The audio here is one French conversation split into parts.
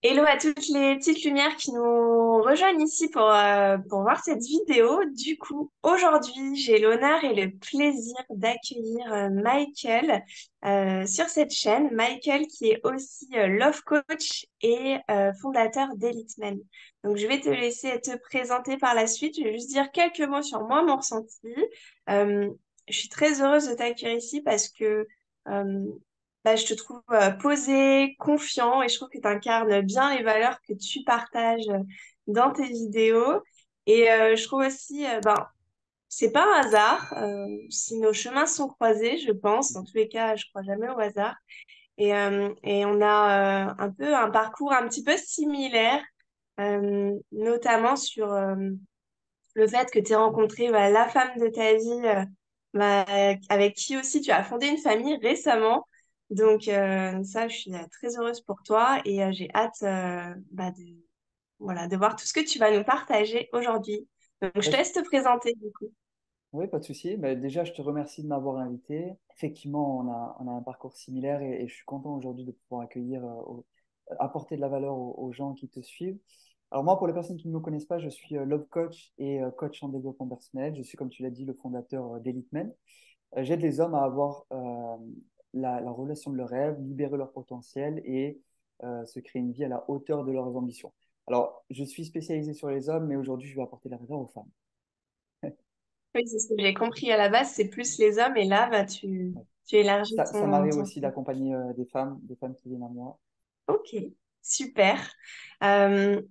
Hello à toutes les petites lumières qui nous rejoignent ici pour voir cette vidéo. Du coup, aujourd'hui, j'ai l'honneur et le plaisir d'accueillir Michael sur cette chaîne. Michael qui est aussi Love Coach et fondateur d'Elite Men. Donc, je vais te laisser te présenter par la suite. Je vais juste dire quelques mots sur moi, mon ressenti. Euh, je suis très heureuse de t'accueillir ici parce que euh, je te trouve posé, confiant et je trouve que tu incarnes bien les valeurs que tu partages dans tes vidéos. Et je trouve aussi, c'est pas un hasard si nos chemins sont croisés, je pense. Dans tous les cas, je crois jamais au hasard. Et on a un peu un parcours un petit peu similaire, notamment sur le fait que tu aies rencontré la femme de ta vie, bah, avec qui aussi tu as fondé une famille récemment. Donc ça, je suis très heureuse pour toi et j'ai hâte voilà, de voir tout ce que tu vas nous partager aujourd'hui. Donc je Bah, te je- laisse te présenter du coup. Oui, pas de souci. Bah, déjà, je te remercie de m'avoir invité. Effectivement, on a un parcours similaire et je suis content aujourd'hui de pouvoir accueillir, apporter de la valeur aux gens qui te suivent. Alors moi, pour les personnes qui ne me connaissent pas, je suis Love Coach et coach en développement personnel. Je suis, comme tu l'as dit, le fondateur d'Elite Men. J'aide les hommes à avoir la relation de leur rêve, libérer leur potentiel et se créer une vie à la hauteur de leurs ambitions. Alors, je suis spécialisé sur les hommes, mais aujourd'hui, je vais apporter la valeur aux femmes. Oui, c'est ce que j'ai compris à la base, c'est plus les hommes et là, tu élargis Ça m'arrive ton... aussi d'accompagner des femmes qui viennent à moi. Ok, super. Euh,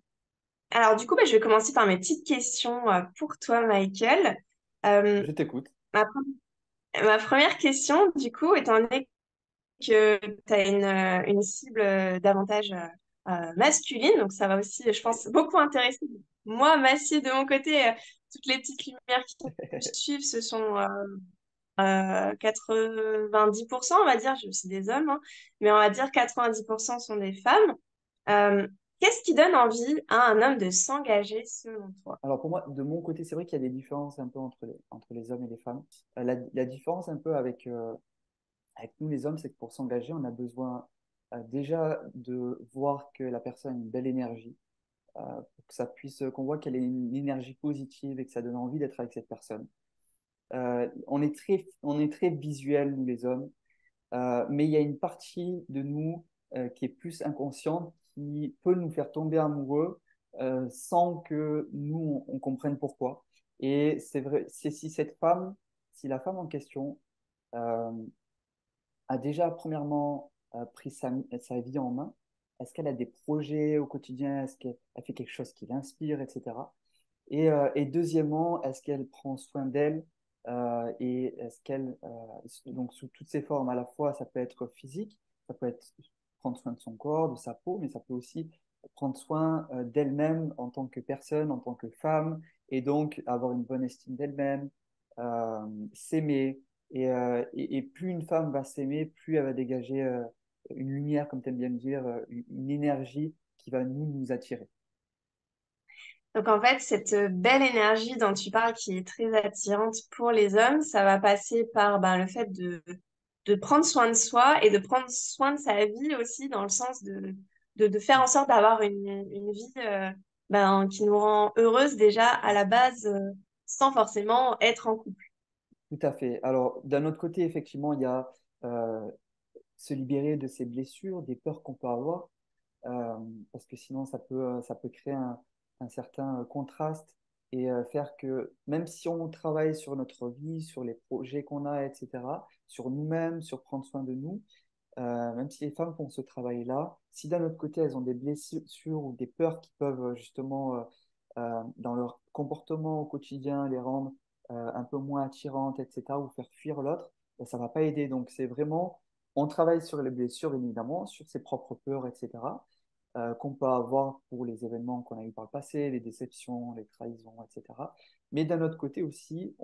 alors du coup, je vais commencer par mes petites questions pour toi, Michael. Euh, Je t'écoute. ma Ma première question, du coup, étant donné que tu as une cible davantage masculine, donc ça va aussi, je pense, beaucoup intéresser moi, ma cible de mon côté. Toutes les petites lumières qui me suivent, ce sont 90%, on va dire, j'ai aussi des hommes, hein, mais on va dire 90% sont des femmes. Euh, Qu'est-ce qui donne envie à un homme de s'engager selon toi? Alors pour moi, de mon côté, c'est vrai qu'il y a des différences un peu entre les hommes et les femmes. La différence un peu avec nous les hommes, c'est que pour s'engager, on a besoin déjà de voir que la personne a une belle énergie, pour que ça puisse, qu'on voit qu'elle a une énergie positive et que ça donne envie d'être avec cette personne. On est très visuel, nous les hommes. Mais il y a une partie de nous qui est plus inconsciente, qui peut nous faire tomber amoureux sans que nous, on comprenne pourquoi. Et c'est vrai, c'est si cette femme, si la femme en question euh, a déjà premièrement pris sa vie en main, est-ce qu'elle a des projets au quotidien, est-ce qu'elle elle fait quelque chose qui l'inspire, etc. Et deuxièmement, est-ce qu'elle prend soin d'elle et est-ce qu'elle, donc sous toutes ses formes, à la fois, ça peut être physique, ça peut être prendre soin de son corps, de sa peau, mais ça peut aussi prendre soin d'elle-même en tant que personne, en tant que femme, et donc avoir une bonne estime d'elle-même, s'aimer. Et plus une femme va s'aimer, plus elle va dégager une lumière, comme tu aimes bien me dire, une énergie qui va nous attirer. Donc en fait, cette belle énergie dont tu parles qui est très attirante pour les hommes, ça va passer par le fait de prendre soin de soi et de prendre soin de sa vie aussi, dans le sens de faire en sorte d'avoir une vie qui nous rend heureuse déjà à la base, sans forcément être en couple. Tout à fait. Alors, d'un autre côté, effectivement, il y a euh, se libérer de ces blessures, des peurs qu'on peut avoir, euh, parce que sinon, ça peut créer un certain contraste et faire que même si on travaille sur notre vie, sur les projets qu'on a, etc., sur nous-mêmes, sur prendre soin de nous, même si les femmes font ce travail-là, si d'un autre côté, elles ont des blessures ou des peurs qui peuvent justement, dans leur comportement au quotidien, les rendre un peu moins attirantes, etc., ou faire fuir l'autre, ben, ça ne va pas aider. Donc, c'est vraiment, on travaille sur les blessures, évidemment, sur ses propres peurs, etc., qu'on peut avoir pour les événements qu'on a eu par le passé, les déceptions, les trahisons, etc. Mais d'un autre côté aussi,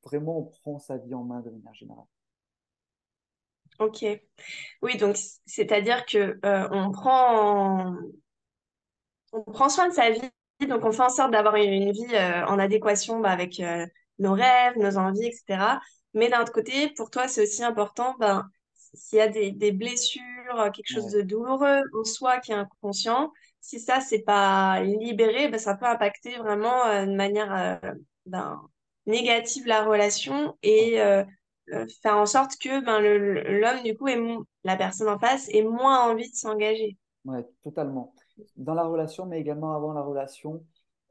vraiment, on prend sa vie en main de manière générale. Ok. Oui, donc c'est-à-dire que on prend soin de sa vie, donc on fait en sorte d'avoir une vie en adéquation avec nos rêves, nos envies, etc. Mais d'un autre côté, pour toi, c'est aussi important s'il y a des blessures, quelque chose Ouais, de douloureux en soi qui est inconscient, si ça, c'est pas libéré, ben, ça peut impacter vraiment de manière ben, négative la relation ouais, et faire en sorte que ben, l'homme, du coup, la personne en face ait moins envie de s'engager. ouais, totalement. Dans la relation, mais également avant la relation,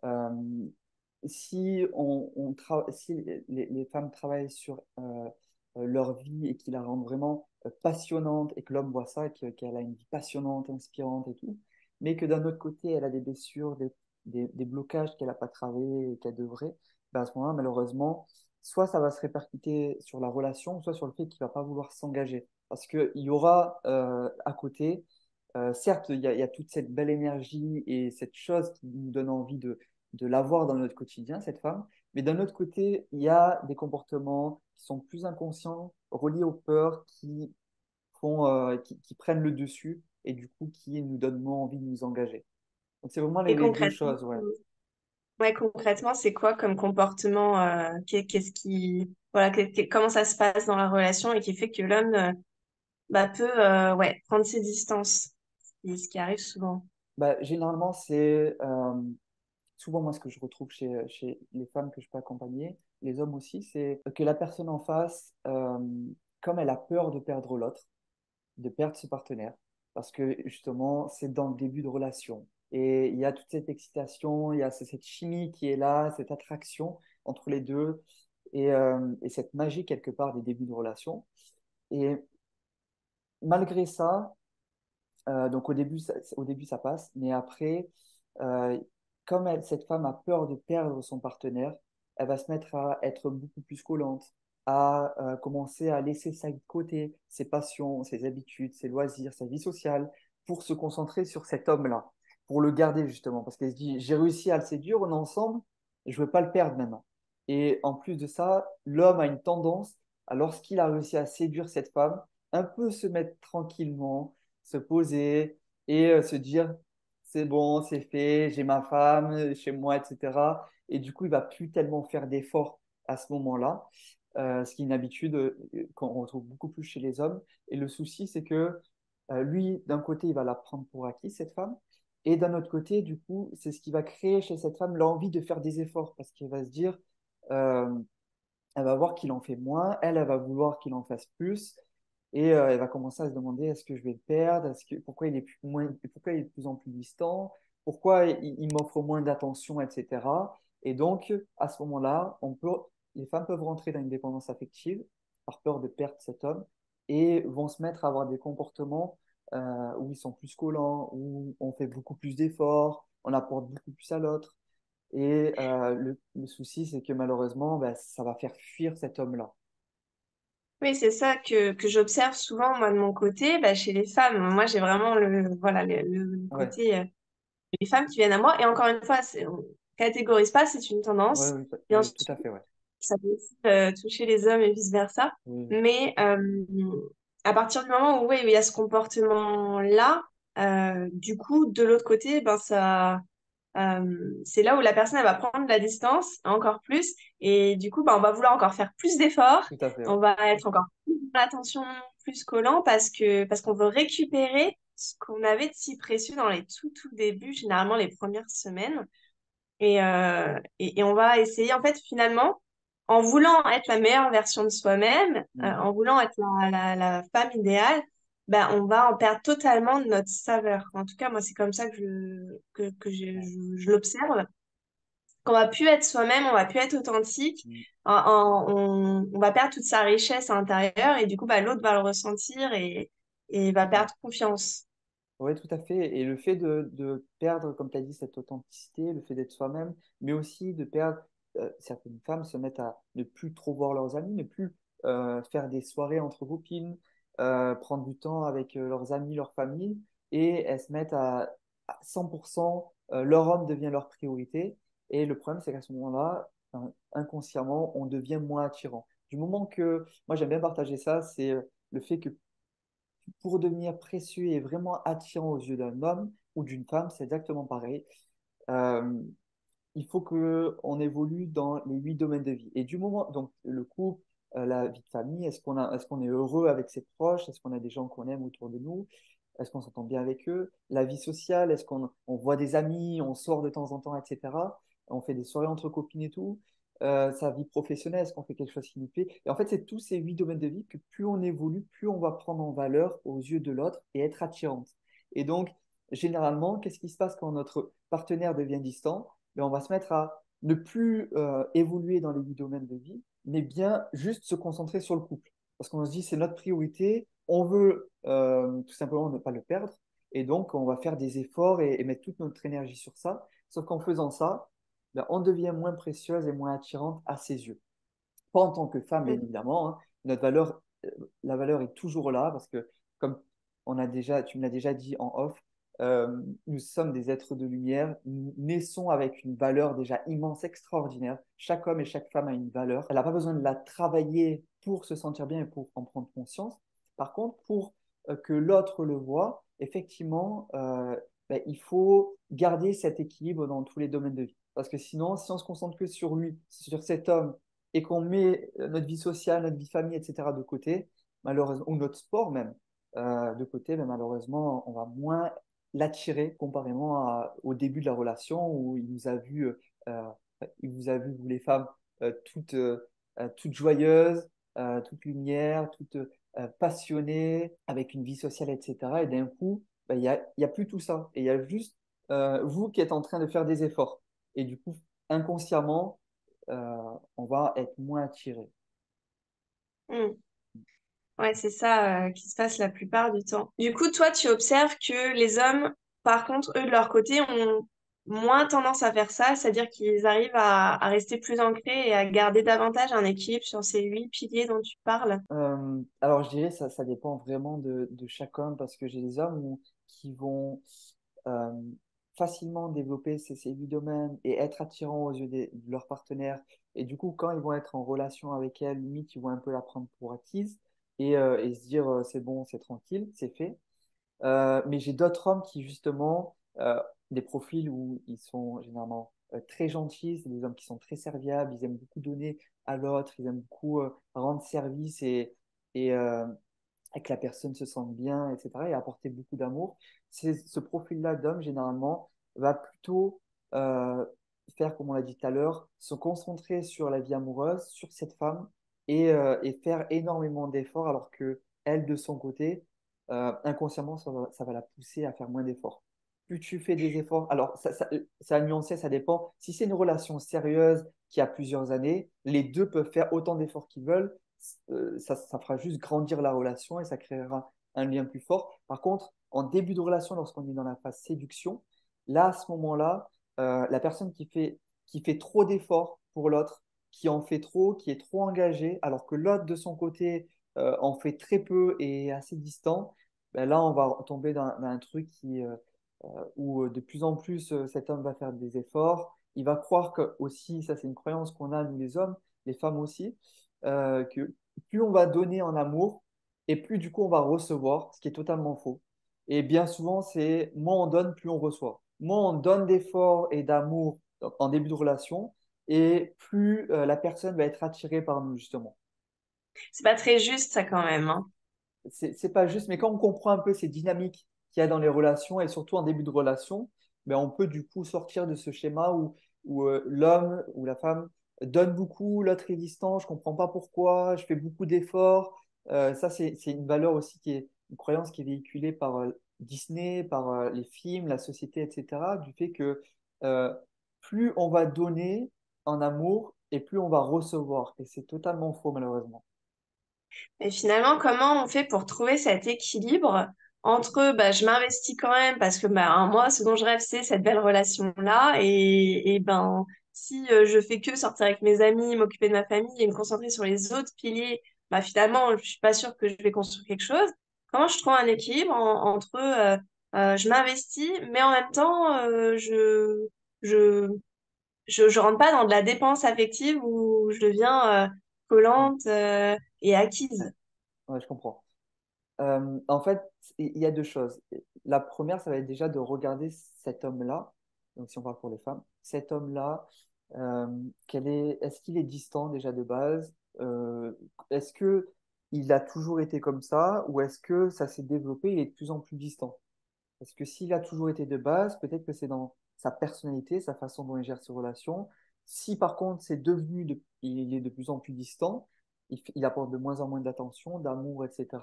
euh, si les femmes travaillent sur leur vie et qui la rendent vraiment passionnante et que l'homme voit ça, qu'elle a une vie passionnante, inspirante et tout, mais que d'un autre côté, elle a des blessures, des blocages qu'elle n'a pas travaillé et qu'elle devrait, ben à ce moment-là, malheureusement, soit ça va se répercuter sur la relation, soit sur le fait qu'il ne va pas vouloir s'engager. Parce qu'il y aura à côté, certes, il y a toute cette belle énergie et cette chose qui nous donne envie de l'avoir dans notre quotidien, cette femme. Mais d'un autre côté, il y a des comportements qui sont plus inconscients, reliés aux peurs, qui prennent le dessus et du coup qui nous donnent moins envie de nous engager. Donc c'est vraiment Et les deux concrètement, choses, ouais. ouais, concrètement, c'est quoi comme comportement, qu'est-ce qui, voilà, comment ça se passe dans la relation et qui fait que l'homme bah, peut ouais, prendre ses distances, ce qui arrive souvent. Bah, généralement, c'est souvent moi ce que je retrouve chez les femmes que je peux accompagner, les hommes aussi, c'est que la personne en face, comme elle a peur de perdre l'autre, de perdre ce partenaire parce que justement, c'est dans le début de relation. Et il y a toute cette excitation, il y a cette chimie qui est là, cette attraction entre les deux et cette magie quelque part des débuts de relation. Et malgré ça, donc au début ça passe, mais après, euh, comme cette femme a peur de perdre son partenaire, elle va se mettre à être beaucoup plus collante, à commencer à laisser ça de côté, ses passions, ses habitudes, ses loisirs, sa vie sociale, pour se concentrer sur cet homme-là, pour le garder justement, parce qu'elle se dit, j'ai réussi à le séduire, on est ensemble, je ne veux pas le perdre maintenant. Et en plus de ça, l'homme a une tendance, lorsqu'il a réussi à séduire cette femme, un peu se mettre tranquillement, se poser et se dire, c'est bon, c'est fait, j'ai ma femme chez moi, etc. Et du coup, il va plus tellement faire d'efforts à ce moment-là, ce qui est une habitude qu'on retrouve beaucoup plus chez les hommes. Et le souci, c'est que lui, d'un côté, il va la prendre pour acquis, cette femme. Et d'un autre côté, du coup, c'est ce qui va créer chez cette femme l'envie de faire des efforts parce qu'elle va se dire, euh, elle va voir qu'il en fait moins, elle va vouloir qu'il en fasse plus, et elle va commencer à se demander est-ce que je vais le perdre, pourquoi il est pourquoi il est de plus en plus distant, pourquoi il m'offre moins d'attention, etc. Et donc, à ce moment-là, les femmes peuvent rentrer dans une dépendance affective par peur de perdre cet homme et vont se mettre à avoir des comportements où ils sont plus collants, où on fait beaucoup plus d'efforts, on apporte beaucoup plus à l'autre. Et le souci, c'est que malheureusement, bah, ça va faire fuir cet homme-là. Oui, c'est ça que j'observe souvent, moi, de mon côté, bah, chez les femmes. Moi, j'ai vraiment voilà, le Ouais, côté, les femmes qui viennent à moi. Et encore une fois, on catégorise pas, c'est une ouais, tendance. oui, Bien tout sûr, à fait, ouais. ça peut aussi toucher les hommes et vice-versa. Oui, oui, Mais à partir du moment où, oui, il y a ce comportement-là, du coup, de l'autre côté, ben, c'est là où la personne elle va prendre de la distance encore plus et du coup bah, on va vouloir encore faire plus d'efforts, tout à fait, ouais. on va être encore plus dans l'attention, plus collant parce qu'on veut récupérer ce qu'on avait de si précieux dans les tout débuts, généralement les premières semaines et on va essayer en fait finalement en voulant être la meilleure version de soi-même, Mm. en voulant être la femme idéale, ben, on va en perdre totalement de notre saveur. En tout cas, moi, c'est comme ça Ouais. je l'observe. Qu'on va plus être soi-même, on va plus être authentique, Mm. on va perdre toute sa richesse à l'intérieur et du coup, bah, l'autre va le ressentir et va Ouais. perdre confiance. Ouais, tout à fait. Et le fait de perdre, comme tu as dit, cette authenticité, le fait d'être soi-même, mais aussi de perdre, certaines femmes se mettent à ne plus trop voir leurs amis, ne plus faire des soirées entre copines, prendre du temps avec leurs amis, leur famille, et elles se mettent à 100%, leur homme devient leur priorité. Et le problème, c'est qu'à ce moment-là, inconsciemment, on devient moins attirant. Du moment que, moi j'aime bien partager ça, c'est le fait que pour devenir précieux et vraiment attirant aux yeux d'un homme ou d'une femme, c'est exactement pareil. Euh, il faut qu'on évolue dans les 8 domaines de vie. Et du moment, donc le couple, la vie de famille, est-ce qu'on est heureux avec ses proches, est-ce qu'on a des gens qu'on aime autour de nous, est-ce qu'on s'entend bien avec eux, la vie sociale, est-ce qu'on on voit des amis, on sort de temps en temps, etc. On fait des soirées entre copines et tout. Sa vie professionnelle, est-ce qu'on fait quelque chose qui nous plaît? Et en fait, c'est tous ces 8 domaines de vie que plus on évolue, plus on va prendre en valeur aux yeux de l'autre et être attirante. Et donc, généralement, qu'est-ce qui se passe quand notre partenaire devient distant? Ben, on va se mettre à ne plus évoluer dans les 8 domaines de vie, mais bien juste se concentrer sur le couple. Parce qu'on se dit, c'est notre priorité, on veut tout simplement ne pas le perdre, et donc on va faire des efforts et mettre toute notre énergie sur ça. Sauf qu'en faisant ça, ben, on devient moins précieuse et moins attirante à ses yeux. Pas en tant que femme, bien Mm. évidemment, hein. Notre valeur, la valeur est toujours là parce que, comme tu me l'as déjà dit en off, nous sommes des êtres de lumière, nous naissons avec une valeur déjà immense, extraordinaire. Chaque homme et chaque femme a une valeur. Elle n'a pas besoin de la travailler pour se sentir bien et pour en prendre conscience. Par contre, pour que l'autre le voit, effectivement, ben, il faut garder cet équilibre dans tous les domaines de vie. Parce que sinon, si on se concentre que sur lui, sur cet homme, et qu'on met notre vie sociale, notre vie famille, etc. de côté, malheureusement, ou notre sport même de côté, mais malheureusement, on va moins l'attirer comparément au début de la relation où euh, il vous a vu, vous les femmes, toutes joyeuses, toutes lumière, toutes passionnées, avec une vie sociale, etc. Et d'un coup, ben, il y a plus tout ça. Et il y a juste vous qui êtes en train de faire des efforts. Et du coup, inconsciemment, on va être moins attiré. Mm. Ouais, c'est ça qui se passe la plupart du temps. Du coup, toi, tu observes que les hommes, par contre, eux, de leur côté, ont moins tendance à faire ça, c'est-à-dire qu'ils arrivent à rester plus ancrés et à garder davantage un équilibre sur ces 8 piliers dont tu parles. Alors, je dirais ça dépend vraiment de chaque homme parce que j'ai des hommes qui vont euh, facilement développer ces 8 domaines et être attirants aux yeux de leurs partenaires. Et du coup, quand ils vont être en relation avec elle, limite, ils vont un peu la prendre pour acquise et se dire c'est bon, c'est tranquille, c'est fait. Mais j'ai d'autres hommes qui, justement, des profils où ils sont généralement très gentils, c'est des hommes qui sont très serviables, ils aiment beaucoup donner à l'autre, ils aiment beaucoup rendre service et que la personne se sente bien, etc., et apporter beaucoup d'amour. Ce profil-là d'homme, généralement, va plutôt euh, faire, comme on l'a dit tout à l'heure, se concentrer sur la vie amoureuse, sur cette femme, et faire énormément d'efforts, alors que elle, de son côté, inconsciemment, ça va la pousser à faire moins d'efforts. Plus tu fais des efforts, alors ça a nuancé, ça dépend. Si c'est une relation sérieuse qui a plusieurs années, les deux peuvent faire autant d'efforts qu'ils veulent, ça fera juste grandir la relation et ça créera un lien plus fort. Par contre, en début de relation, lorsqu'on est dans la phase séduction, là, à ce moment-là, la personne qui fait trop d'efforts pour l'autre, qui en fait trop, qui est trop engagée, alors que l'autre, de son côté, en fait très peu et est assez distant, ben là, on va tomber dans un truc où de plus en plus, cet homme va faire des efforts. Il va croire que aussi, ça c'est une croyance qu'on a, nous les hommes, les femmes aussi, que plus on va donner en amour et plus du coup on va recevoir, ce qui est totalement faux. Et bien souvent, c'est moins on donne, plus on reçoit. Moins on donne d'efforts et d'amour en début de relation, et plus la personne va être attirée par nous, justement. C'est pas très juste, ça, quand même, hein. C'est pas juste, mais quand on comprend un peu ces dynamiques qu'il y a dans les relations, et surtout en début de relation, ben on peut du coup sortir de ce schéma où l'homme ou la femme donne beaucoup, l'autre est distant, je comprends pas pourquoi, je fais beaucoup d'efforts. Ça, c'est une valeur aussi qui est une croyance qui est véhiculée par Disney, par les films, la société, etc., du fait que euh, plus on va donner en amour et plus on va recevoir. Et c'est totalement faux, malheureusement. Et finalement, comment on fait pour trouver cet équilibre entre bah, je m'investis quand même parce que bah, moi, ce dont je rêve, c'est cette belle relation-là. Et ben, si je fais que sortir avec mes amis, m'occuper de ma famille et me concentrer sur les autres piliers, bah, finalement, je suis pas sûre que je vais construire quelque chose. Comment je trouve un équilibre entre je m'investis, mais en même temps, je, je rentre pas dans de la dépense affective où je deviens Ouais, collante et ouais, acquise. ouais, je comprends. En fait, il y a deux choses. La première, ça va être déjà de regarder cet homme-là. Donc, si on parle pour les femmes, cet homme-là, est-ce qu'il est distant déjà de base? euh, est-ce que il a toujours été comme ça ou est-ce que ça s'est développé et il est de plus en plus distant? Parce que s'il a toujours été de base, peut-être que c'est dans sa personnalité, sa façon dont il gère ses relations. Si par contre il est de plus en plus distant, il apporte de moins en moins d'attention, d'amour, etc.,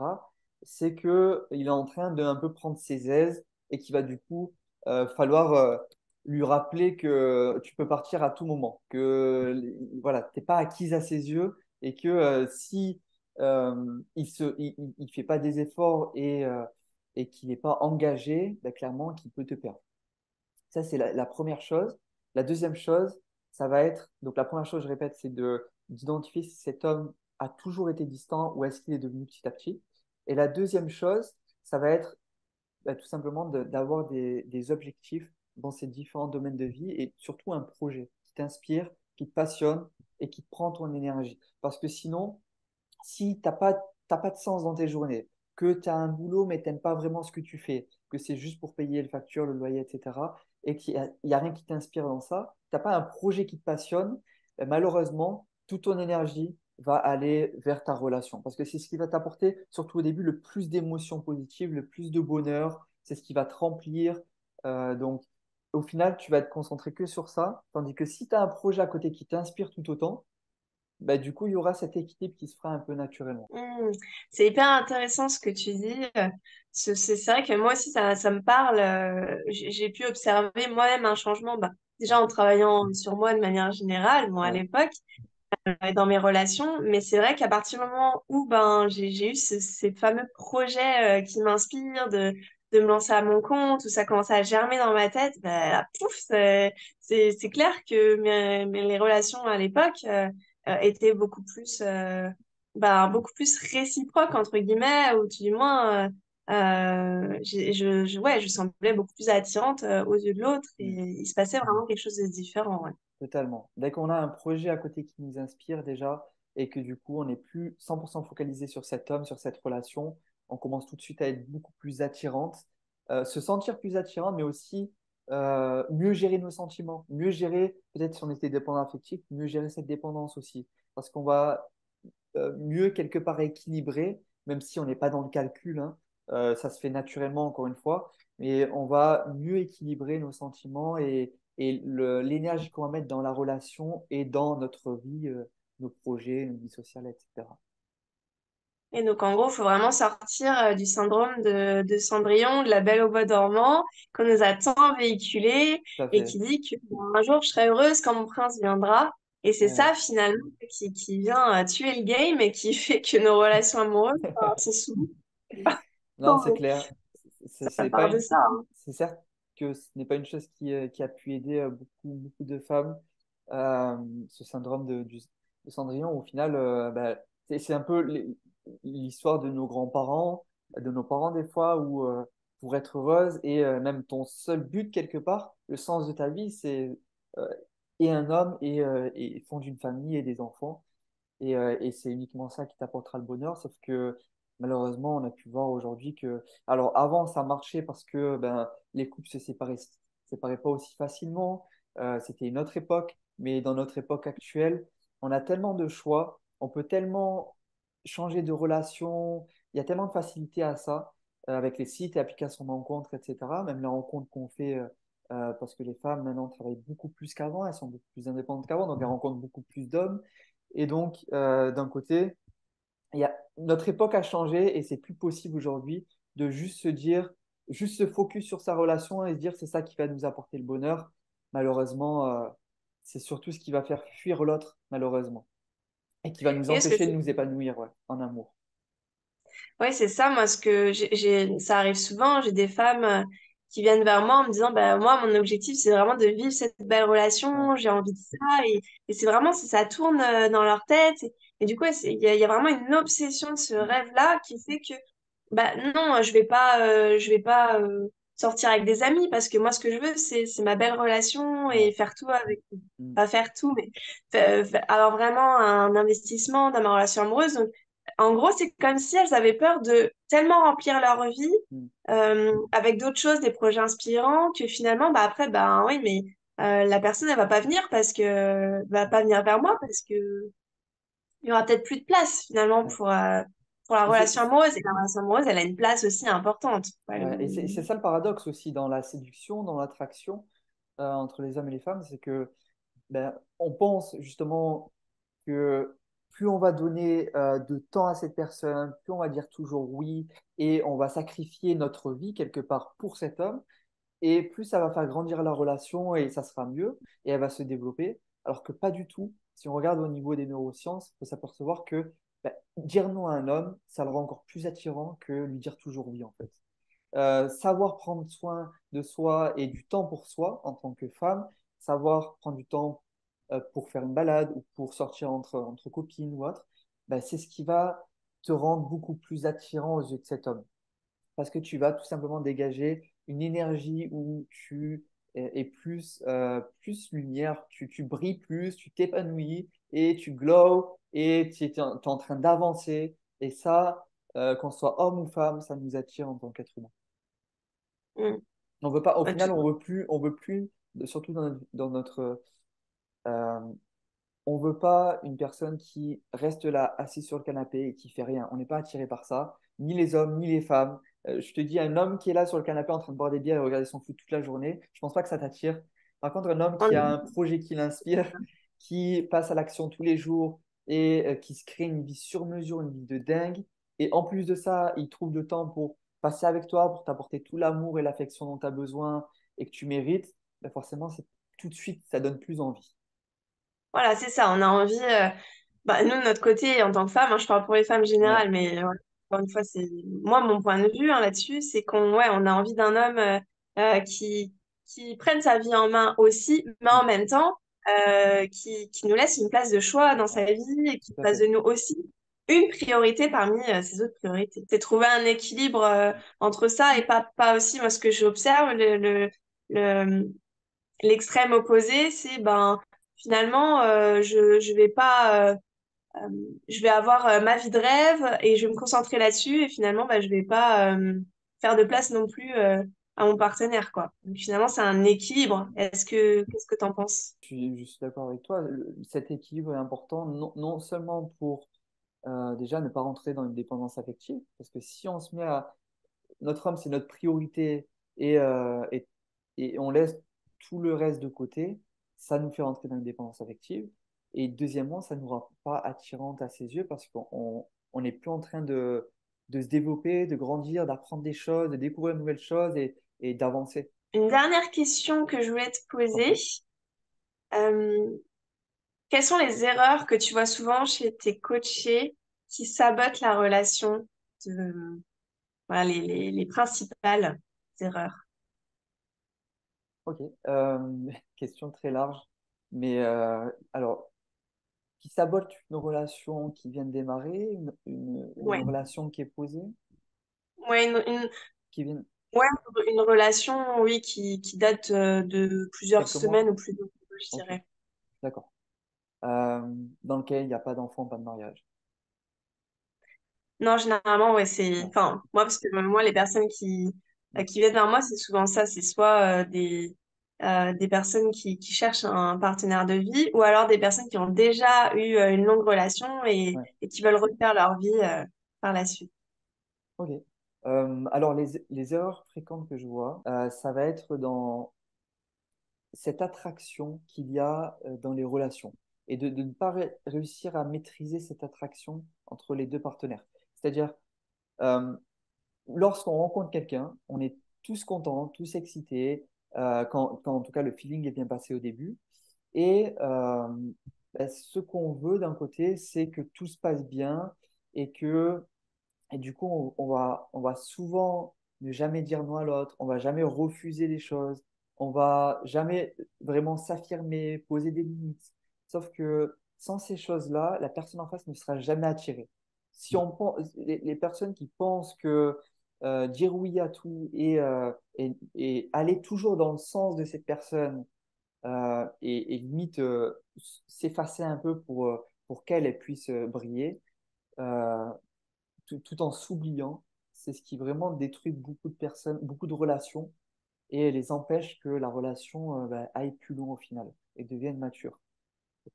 c'est que il est en train de un peu prendre ses aises et qu'il va du coup falloir lui rappeler que tu peux partir à tout moment, que voilà, t'es pas acquise à ses yeux et que si il fait pas des efforts et qu'il n'est pas engagé, ben, clairement, qu'il peut te perdre. Ça, c'est la première chose. La deuxième chose, ça va être, donc la première chose, je répète, c'est d'identifier si cet homme a toujours été distant ou est-ce qu'il est devenu petit à petit. Et la deuxième chose, ça va être tout simplement d'avoir des objectifs dans ces différents domaines de vie et surtout un projet qui t'inspire, qui te passionne et qui te prend ton énergie. Parce que sinon, si t'as pas de sens dans tes journées, que tu as un boulot mais tu n'aimes pas vraiment ce que tu fais, que c'est juste pour payer les factures, le loyer, etc., et qu'il y a rien qui t'inspire dans ça, tu n'as pas un projet qui te passionne, malheureusement, toute ton énergie va aller vers ta relation. Parce que c'est ce qui va t'apporter, surtout au début, le plus d'émotions positives, le plus de bonheur, c'est ce qui va te remplir. Donc, au final, tu vas te concentrer que sur ça, tandis que si tu as un projet à côté qui t'inspire tout autant, bah, du coup, il y aura cet équilibre qui se fera un peu naturellement. Hmm. C'est hyper intéressant ce que tu dis. C'est vrai que moi aussi, ça me parle. J'ai pu observer moi-même un changement, bah, déjà en travaillant sur moi de manière générale, moi à Ouais, l'époque, dans mes relations. Mais c'est vrai qu'à partir du moment où ben, j'ai eu ces fameux projets qui m'inspirent de me lancer à mon compte, où ça commençait à germer dans ma tête, ben, là, pouf, c'est clair que les relations à l'époque étaient beaucoup plus réciproques, entre guillemets, ou du moins, ouais, je semblais beaucoup plus attirante aux yeux de l'autre et mm, il se passait vraiment quelque chose de différent. Ouais. totalement. Dès qu'on a un projet à côté qui nous inspire déjà et que du coup, on n'est plus 100% focalisé sur cet homme, sur cette relation, on commence tout de suite à être beaucoup plus attirante, se sentir plus attirant, mais aussi mieux gérer nos sentiments, mieux gérer, peut-être si on était dépendant affectif, mieux gérer cette dépendance aussi. Parce qu'on va mieux quelque part équilibrer, même si on n'est pas dans le calcul, hein, ça se fait naturellement encore une fois, mais on va mieux équilibrer nos sentiments et l'énergie qu'on va mettre dans la relation et dans notre vie, nos projets, notre vie sociale, etc. Et donc, en gros, il faut vraiment sortir du syndrome de Cendrillon, de la Belle au bois dormant, qu'on nous a tant véhiculé Tout à et fait. qui dit que bon, un jour, je serai heureuse quand mon prince viendra. Et c'est Ouais. ça, finalement, qui vient tuer le game et qui fait que nos relations amoureuses se souvent, Non, c'est clair. ça C'est pas part de une... ça. Hein. C'est certes que ce n'est pas une chose qui a pu aider beaucoup de femmes, ce syndrome de Cendrillon. Au final, c'est un peu l'histoire de nos grands-parents, de nos parents des fois, où pour être heureuse et même ton seul but quelque part, le sens de ta vie, c'est euh, et un homme et fondre une famille et des enfants. Et c'est uniquement ça qui t'apportera le bonheur. Sauf que malheureusement, on a pu voir aujourd'hui que. Alors avant, ça marchait parce que ben, les couples se séparaient pas aussi facilement. C'était une autre époque. Mais dans notre époque actuelle, on a tellement de choix. On peut tellement changer de relation. Il y a tellement de facilité à ça avec les sites et applications de rencontres, etc. Même les rencontres qu'on fait. Parce que les femmes maintenant travaillent beaucoup plus qu'avant, elles sont beaucoup plus indépendantes qu'avant, donc elles rencontrent beaucoup plus d'hommes. Et donc, d'un côté, notre époque a changé et c'est plus possible aujourd'hui de juste se dire, juste se focus sur sa relation et se dire c'est ça qui va nous apporter le bonheur. Malheureusement, c'est surtout ce qui va faire fuir l'autre, malheureusement, et qui va nous Et est-ce que empêcher de nous épanouir, ouais, en amour. ouais, c'est ça, moi, ce que ça arrive souvent, j'ai des femmes qui viennent vers moi en me disant, bah, moi, mon objectif, c'est vraiment de vivre cette belle Ouais. relation, j'ai envie de ça, et c'est vraiment, ça tourne dans leur tête, et du coup, ouais, il y a vraiment une obsession de ce Mm, rêve-là qui fait que, bah, non, je vais pas sortir avec des amis, parce que moi, ce que je veux, c'est ma belle relation ouais. et faire tout avec, Mm, pas faire tout, mais avoir vraiment un investissement dans ma relation amoureuse, en gros, c'est comme si elles avaient peur de tellement remplir leur vie mm. avec d'autres choses, des projets inspirants, que finalement, bah après, bah oui, mais la personne, elle va pas venir parce que, va pas venir vers moi parce que il y aura peut-être plus de place finalement Ouais. pour la Et relation amoureuse. Et la relation amoureuse, elle a une place aussi importante. Ouais, ouais, et c'est ça le paradoxe aussi dans la séduction, dans l'attraction entre les hommes et les femmes, c'est que ben, on pense justement que plus on va donner de temps à cette personne, plus on va dire toujours oui, et on va sacrifier notre vie quelque part pour cet homme, et plus ça va faire grandir la relation et ça sera mieux, et elle va se développer, alors que pas du tout. Si on regarde au niveau des neurosciences, il faut s'apercevoir que ben, dire non à un homme, ça le rend encore plus attirant que lui dire toujours oui en fait. Savoir prendre soin de soi et du temps pour soi en tant que femme, savoir prendre du temps pour faire une balade ou pour sortir entre copines ou autre, ben, c'est ce qui va te rendre beaucoup plus attirant aux yeux de cet homme. Parce que tu vas tout simplement dégager une énergie où tu es plus lumière, tu brilles plus, tu t'épanouis et tu glows et tu es en train d'avancer. Et ça, qu'on soit homme ou femme, ça nous attire en tant qu'être humain. Mm. On veut pas, au Ouais, final, on veut plus, surtout dans notre euh, on veut pas une personne qui reste là, assise sur le canapé et qui fait rien. On n'est pas attiré par ça, ni les hommes, ni les femmes. Je te dis, un homme qui est là sur le canapé en train de boire des bières et regarder son foot toute la journée, je pense pas que ça t'attire. Par contre, un homme qui a un projet qui l'inspire, qui passe à l'action tous les jours et qui se crée une vie sur mesure, une vie de dingue, et en plus de ça, il trouve le temps pour passer avec toi, pour t'apporter tout l'amour et l'affection dont tu as besoin et que tu mérites, ben forcément, tout de suite, ça donne plus envie. voilà, c'est ça. On a envie, bah, nous, de notre côté, en tant que femme, hein, je parle pour les femmes Ouais. générales, mais encore une fois, c'est moi, mon point de vue hein, là-dessus, c'est qu'on ouais, on a envie d'un homme qui prenne sa vie en main aussi, mais Mm. en même temps, qui nous laisse une place de choix dans Ouais, sa vie et qui tout à fasse fait. de nous aussi une priorité parmi ses autres priorités. C'est trouver un équilibre entre ça et pas aussi, moi, ce que j'observe, le, l'extrême opposé, c'est ben finalement je vais pas euh, je vais avoir ma vie de rêve et je vais me concentrer là-dessus et finalement bah, je vais pas faire de place non plus à mon partenaire quoi. Donc finalement c'est un équilibre. Qu'est-ce que t'en penses? Je suis d'accord avec toi. Cet équilibre est important, non seulement pour déjà ne pas rentrer dans une dépendance affective, parce que si on se met à... Notre homme, c'est notre priorité et on laisse tout le reste de côté, ça nous fait rentrer dans une dépendance affective. Et deuxièmement, ça ne nous rend pas attirante à ses yeux parce qu'on n'est plus en train de se développer, de grandir, d'apprendre des choses, de découvrir de nouvelles choses et d'avancer. Une dernière question que je voulais te Je t'en poser. prie. Euh, Quelles sont les erreurs que tu vois souvent chez tes coachés qui sabotent la relation voilà, les principales erreurs. Ok. Question très large. Mais alors, qui sabote une relation qui vient de démarrer, une Ouais. relation qui est posée, Ouais, qui vient ouais, une relation, oui, qui date de plusieurs quelques mois? semaines ou plus longtemps, je Ok, dirais. d'accord. Dans lequel il n'y a pas d'enfant, pas de mariage. Non, généralement, ouais, c'est... Ouais. Enfin, moi, parce que moi, les personnes qui viennent vers moi, c'est souvent ça. C'est soit des personnes qui cherchent un partenaire de vie ou alors des personnes qui ont déjà eu une longue relation Ouais. et qui veulent refaire leur vie par la suite. Ok. Alors, les erreurs fréquentes que je vois, ça va être dans cette attraction qu'il y a dans les relations et de ne pas réussir à maîtriser cette attraction entre les deux partenaires. C'est-à-dire, euh, lorsqu'on rencontre quelqu'un, on est tous contents, tous excités, quand en tout cas le feeling est bien passé au début. Et ben, ce qu'on veut d'un côté, c'est que tout se passe bien et du coup, on va souvent ne jamais dire non à l'autre, on va jamais refuser des choses, on va jamais vraiment s'affirmer, poser des limites. Sauf que sans ces choses-là, la personne en face ne sera jamais attirée. Si on pense, les personnes qui pensent que dire oui à tout et aller toujours dans le sens de cette personne et limite s'effacer un peu pour qu'elle elle puisse briller, euh, tout en s'oubliant. C'est ce qui vraiment détruit beaucoup de personnes, beaucoup de relations et les empêche que la relation aille plus loin au final et devienne mature.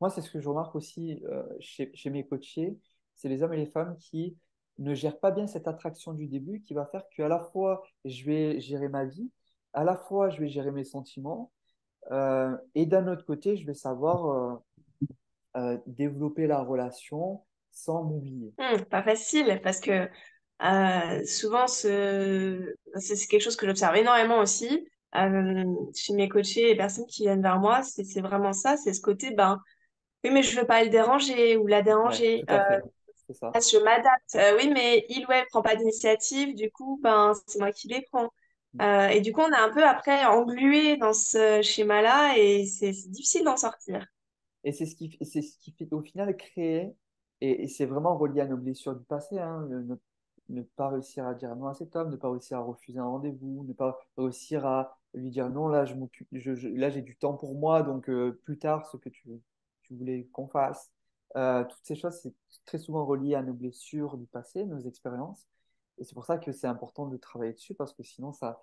Moi, c'est ce que je remarque aussi chez mes coachés, c'est les hommes et les femmes qui ne gèrent pas bien cette attraction du début, qui va faire qu'à la fois, je vais gérer ma vie, à la fois, je vais gérer mes sentiments, et d'un autre côté, je vais savoir développer la relation sans m'oublier. Pas facile, parce que souvent, c'est quelque chose que j'observe énormément aussi. Chez mes coachés, les personnes qui viennent vers moi, c'est vraiment ça, c'est ce côté, ben, oui, mais je veux pas le déranger ou la Ouais, déranger. tout à fait. C'est ça. Je m'adapte. Oui, mais il ou elle prend pas d'initiative, du coup, ben, c'est moi qui les prends. Et du coup, on est un peu après englué dans ce schéma-là et c'est difficile d'en sortir. Et c'est ce qui fait au final créer, et c'est vraiment relié à nos blessures du passé, hein, ne pas réussir à dire non à cet homme, ne pas réussir à refuser un rendez-vous, ne pas réussir à lui dire non, là, je m'occupe, là, j'ai du temps pour moi, donc plus tard, ce que tu voulais qu'on fasse. Toutes ces choses, c'est très souvent relié à nos blessures du passé, nos expériences. Et c'est pour ça que c'est important de travailler dessus, parce que sinon, ça,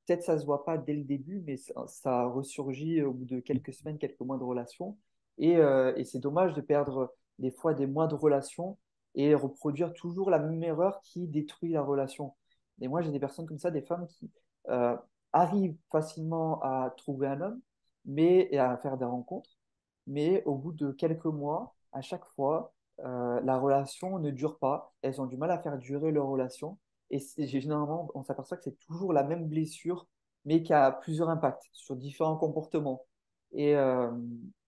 peut-être ça se voit pas dès le début, mais ça ressurgit au bout de quelques semaines, quelques mois de relation. Et c'est dommage de perdre des fois des mois de relation et reproduire toujours la même erreur qui détruit la relation. Et moi, j'ai des personnes comme ça, des femmes qui euh, arrivent facilement à trouver un homme, mais et à faire des rencontres, mais au bout de quelques mois, à chaque fois, la relation ne dure pas. Elles ont du mal à faire durer leur relation. Et généralement, on s'aperçoit que c'est toujours la même blessure, mais qui a plusieurs impacts sur différents comportements. Et, euh,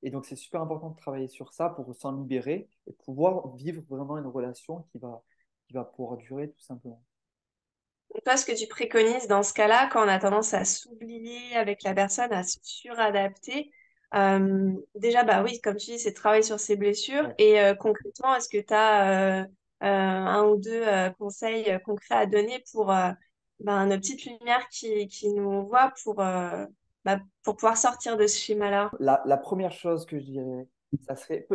et donc, c'est super important de travailler sur ça pour s'en libérer et pouvoir vivre vraiment une relation qui va pouvoir durer tout simplement. Toi, ce que tu préconises dans ce cas-là, quand on a tendance à s'oublier avec la personne, à se suradapter, déjà, bah oui, comme tu dis, c'est travailler sur ses blessures. Ouais. Et concrètement, est-ce que tu as un ou deux conseils concrets à donner pour ben, nos petites lumières qui nous voient pour pouvoir sortir de ce schéma-là? La première chose que je dirais, ça serait,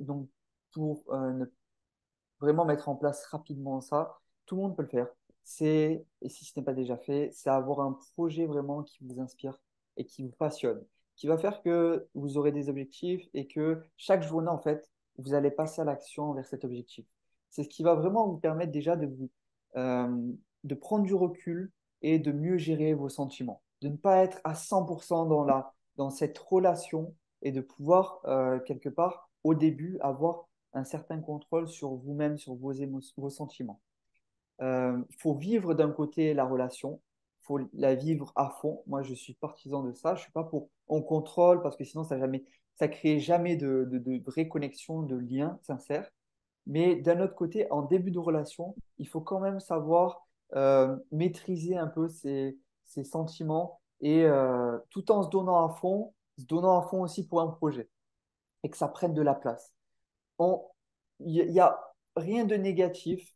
donc pour vraiment mettre en place rapidement ça, tout le monde peut le faire. Et si ce n'est pas déjà fait, c'est avoir un projet vraiment qui vous inspire et qui vous passionne, qui va faire que vous aurez des objectifs et que chaque journée, en fait, vous allez passer à l'action vers cet objectif. C'est ce qui va vraiment vous permettre déjà euh, de prendre du recul et de mieux gérer vos sentiments, de ne pas être à 100% dans cette relation et de pouvoir, quelque part, au début, avoir un certain contrôle sur vous-même, sur vos sentiments. Il faut vivre d'un côté la relation, il faut la vivre à fond. Moi, je suis partisan de ça. Je suis pas pour on contrôle parce que sinon, ça crée jamais de vraie connexion, de lien sincère. Mais d'un autre côté, en début de relation, il faut quand même savoir maîtriser un peu ses sentiments et tout en se donnant à fond aussi pour un projet et que ça prenne de la place. On- Il n'y a rien de négatif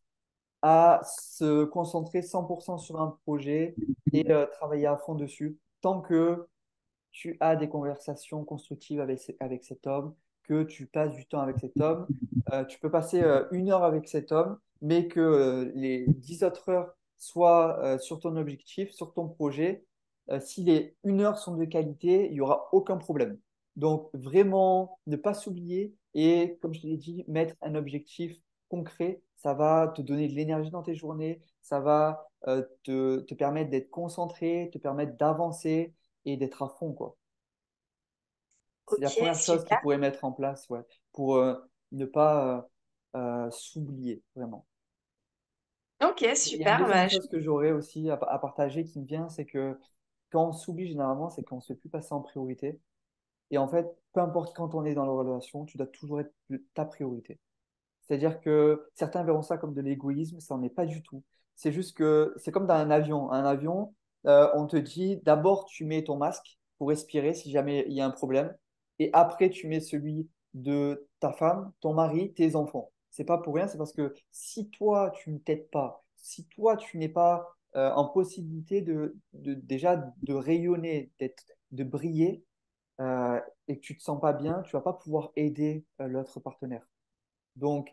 à se concentrer 100% sur un projet et travailler à fond dessus tant que tu as des conversations constructives avec cet homme, que tu passes du temps avec cet homme. Tu peux passer 1 heure avec cet homme, mais que les 10 autres heures soient sur ton objectif, sur ton projet. Si les 1 heure sont de qualité, il n'y aura aucun problème. Donc, vraiment, ne pas s'oublier et, comme je te l'ai dit, mettre un objectif concret. Ça va te donner de l'énergie dans tes journées, ça va te permettre d'être concentré, te permettre d'avancer et d'être à fond, quoi. C'est la Ok, première chose qu'il super. pourrait mettre en place, ouais, pour ne pas s'oublier, vraiment. Ok, Il y a une super. deuxième Bah, chose que j'aurais aussi à partager qui me vient, c'est que quand on s'oublie généralement, c'est qu'on ne se fait plus passer en priorité. Et en fait, peu importe quand on est dans la relation, tu dois toujours être ta priorité. C'est-à-dire que certains verront ça comme de l'égoïsme, ça n'en est pas du tout. C'est juste que c'est comme dans un avion. Un avion, on te dit d'abord tu mets ton masque pour respirer si jamais il y a un problème, et après tu mets celui de ta femme, ton mari, tes enfants. C'est pas pour rien, c'est parce que si toi tu ne t'aides pas, si toi tu n'es pas en possibilité déjà de rayonner, de briller, et que tu te sens pas bien, tu vas pas pouvoir aider l'autre partenaire. Donc,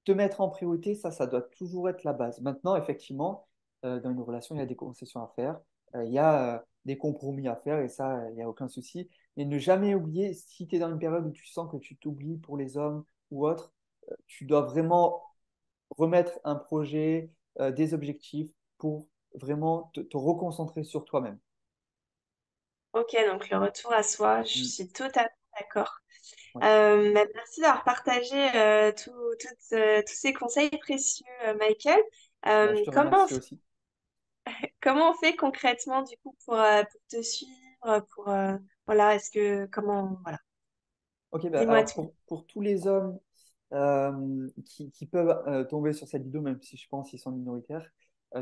te mettre en priorité, ça doit toujours être la base. Maintenant, effectivement, dans une relation, il y a des concessions à faire. Il y a des compromis à faire et ça, il n'y a aucun souci. Mais ne jamais oublier, si tu es dans une période où tu sens que tu t'oublies pour les hommes ou autres, tu dois vraiment remettre un projet, des objectifs pour vraiment te reconcentrer sur toi-même. Ok, donc le retour à soi, je Mm. suis totalement d'accord. Ouais. Bah, merci d'avoir partagé tous ces conseils précieux, Michael. Bah, je te Comment, remercie aussi. comment on fait concrètement du coup pour te suivre, voilà, voilà, Ok, bah, dis-moi alors tout. pour tous les hommes qui peuvent tomber sur cette vidéo, même si je pense qu'ils sont minoritaires,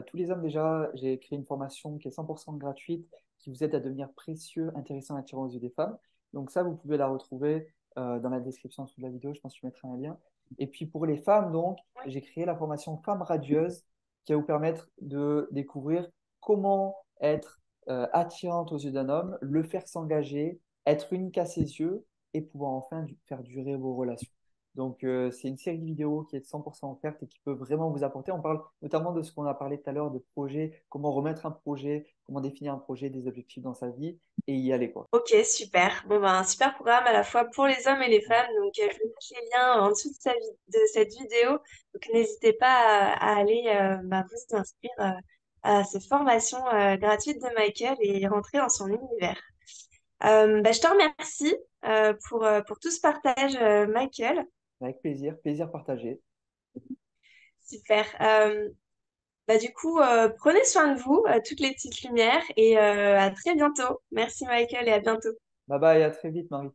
tous les hommes déjà, j'ai créé une formation qui est 100% gratuite, qui vous aide à devenir précieux, intéressant et attirant aux yeux des femmes. Donc ça, vous pouvez la retrouver dans la description sous la vidéo, je pense que je mettrai un lien. Et puis pour les femmes, donc, Ouais. j'ai créé la formation Femme radieuse qui va vous permettre de découvrir comment être attirante aux yeux d'un homme, le faire s'engager, être unique à ses yeux et pouvoir enfin faire durer vos relations. Donc, c'est une série de vidéos qui est 100% offerte et qui peut vraiment vous apporter. On parle notamment de ce qu'on a parlé tout à l'heure de projet, comment remettre un projet, comment définir un projet, des objectifs dans sa vie et y aller, quoi. Ok, super. Bon, ben, un super programme à la fois pour les hommes et les Ouais. femmes. Donc, je vais mettre les liens en dessous de cette vidéo. Donc, n'hésitez pas à aller vous inscrire à ces formations gratuites de Michael et rentrer dans son univers. Je te remercie pour tout ce partage, Michael. Avec plaisir, plaisir partagé. Super. Du coup, prenez soin de vous, toutes les petites lumières, et à très bientôt. Merci, Michael, et à bientôt. Bye bye, à très vite, Marie.